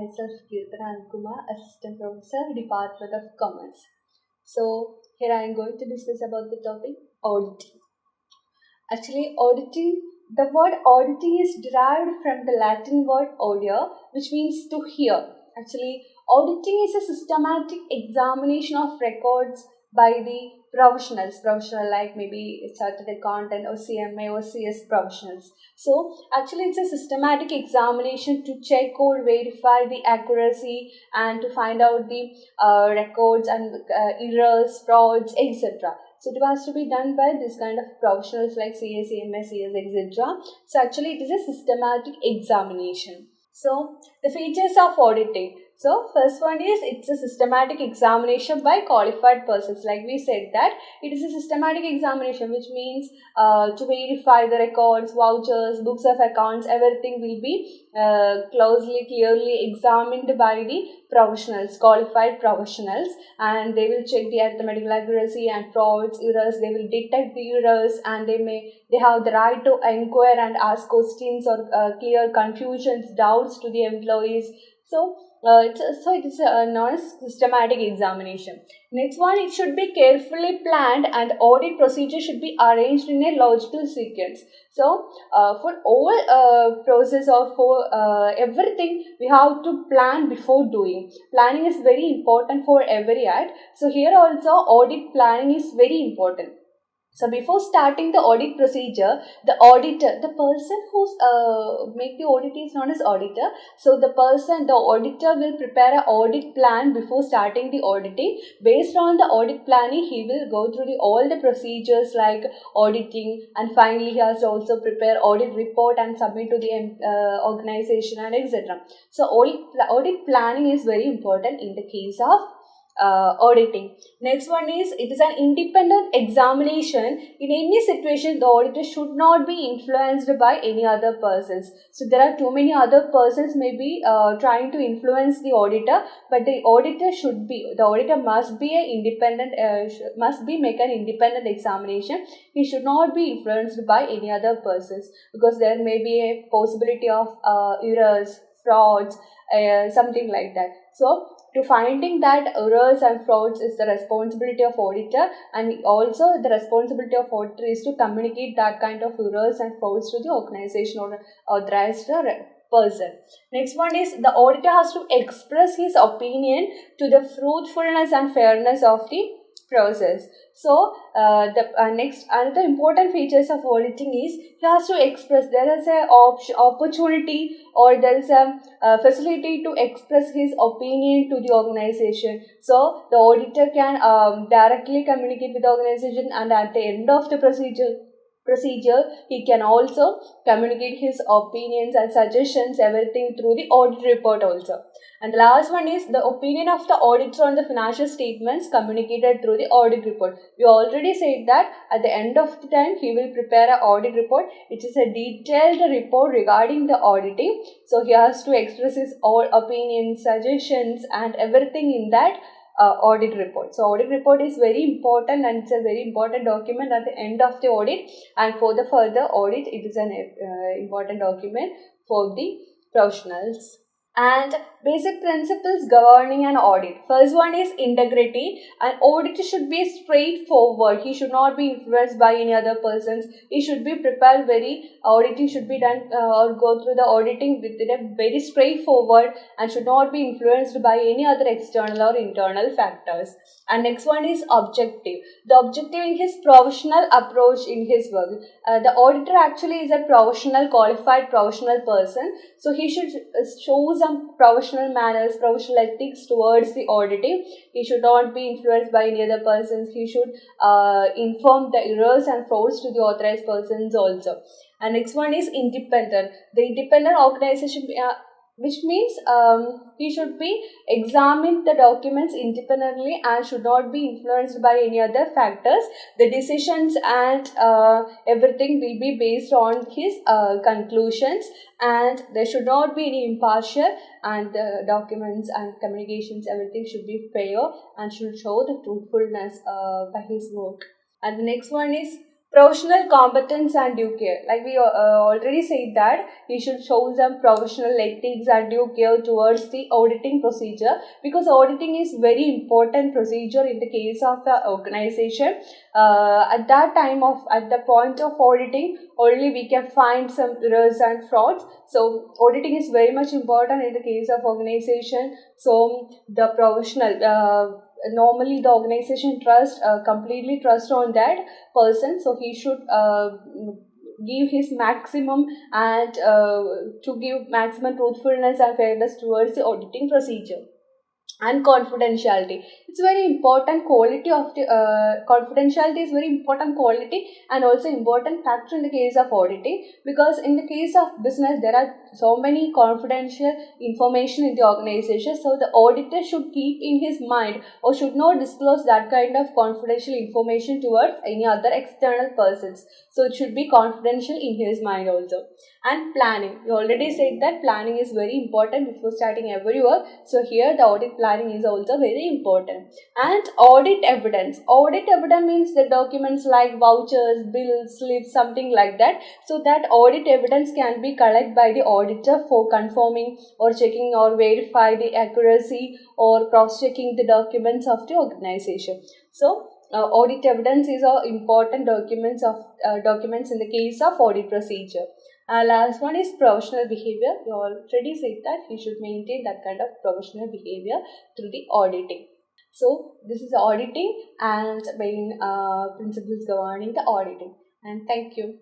myself Keerthana Anilkumar, Assistant Professor, Department of Commerce. So here I am going to discuss about the topic auditing. Actually, auditing, the word auditing is derived from the Latin word audire, which means to hear. Actually, auditing is a systematic examination of records by the professional like maybe chartered accountant or CMA or CS professionals. So actually it's a systematic examination to check or verify the accuracy and to find out the records and errors, frauds, etc. So it has to be done by this kind of professionals like CS, CMA, CS, etc. So actually it is a systematic examination. So the features of auditing. So first one is it's a systematic examination by qualified persons. Like we said that it is a systematic examination, which means to verify the records, vouchers, books of accounts, everything will be clearly examined by the professionals, qualified professionals, and they will check the arithmetical accuracy and frauds, errors. They will detect the errors, and they have the right to inquire and ask questions or clear confusions, doubts to the employees. So it is known as systematic examination. Next one, it should be carefully planned and audit procedure should be arranged in a logical sequence. So for all process or for everything, we have to plan before doing. Planning is very important for every act. So here also audit planning is very important. So before starting the audit procedure, the auditor, the person who make the audit is known as auditor. So the auditor will prepare an audit plan before starting the auditing. Based on the audit planning, he will go through all the procedures like auditing, and finally he has to also prepare audit report and submit to the organization and etc. So audit planning is very important in the case of auditing. Next one is it is an independent examination. In any situation, the auditor should not be influenced by any other persons. So there are too many other persons may be trying to influence the auditor, but the auditor must be an independent, make an independent examination. He should not be influenced by any other persons, because there may be a possibility of errors, frauds, something like that. So to finding that errors and frauds is the responsibility of auditor, and also the responsibility of auditor is to communicate that kind of errors and frauds to the organization or authorized person. Next one is the auditor has to express his opinion to the truthfulness and fairness of the process. So next, another important features of auditing is he has to express. There is a opportunity or there is a facility to express his opinion to the organization. So the auditor can directly communicate with the organization, and at the end of the procedure, he can also communicate his opinions and suggestions, everything through the audit report also. And the last one is the opinion of the auditor on the financial statements communicated through the audit report. We already said that at the end of the time, he will prepare an audit report, which is a detailed report regarding the auditing. So he has to express his all opinions, suggestions, and everything in that audit report. So audit report is very important, and it's a very important document at the end of the audit, and for the further audit it is an important document for the professionals. And basic principles governing an audit. First one is integrity. An auditor should be straightforward. He should not be influenced by any other persons. He should be prepared auditing should be done or go through the auditing with a very straightforward, and should not be influenced by any other external or internal factors. And next one is objective. The objective in his professional approach in his work. The auditor actually is a qualified professional person. So he should show some professional manners, professional ethics towards the auditing. He should not be influenced by any other persons. He should inform the errors and frauds to the authorized persons also. And next one is independent. The independent organization, which means he should be examine the documents independently and should not be influenced by any other factors. The decisions and everything will be based on his conclusions, and there should not be any impartial, and the documents and communications, everything should be fair and should show the truthfulness by his work. And the next one is Professional competence and due care. Like we already said that he should show some professional ethics and due care towards the auditing procedure, because auditing is very important procedure in the case of the organization. At the point of auditing, only we can find some errors and frauds. So auditing is very much important in the case of organization. So the professional, normally the organization completely trust on that person, so he should give his maximum and to give maximum truthfulness and fairness towards the auditing procedure. And confidentiality, it's very important quality of the confidentiality is very important quality and also important factor in the case of auditing, because in the case of business there are so many confidential information in the organization, so the auditor should keep in his mind or should not disclose that kind of confidential information towards any other external persons, so it should be confidential in his mind also. And planning, you already said that planning is very important before starting every work, so here the audit planning is also very important. And audit evidence, audit evidence means the documents like vouchers, bills, slips, something like that, so that audit evidence can be collected by the auditor for confirming or checking or verify the accuracy or cross checking the documents of the organization. So audit evidence is a important documents in the case of audit procedure. Last one is professional behavior. You already said that we should maintain that kind of professional behavior through the auditing. So this is auditing and main principles governing the auditing. And thank you.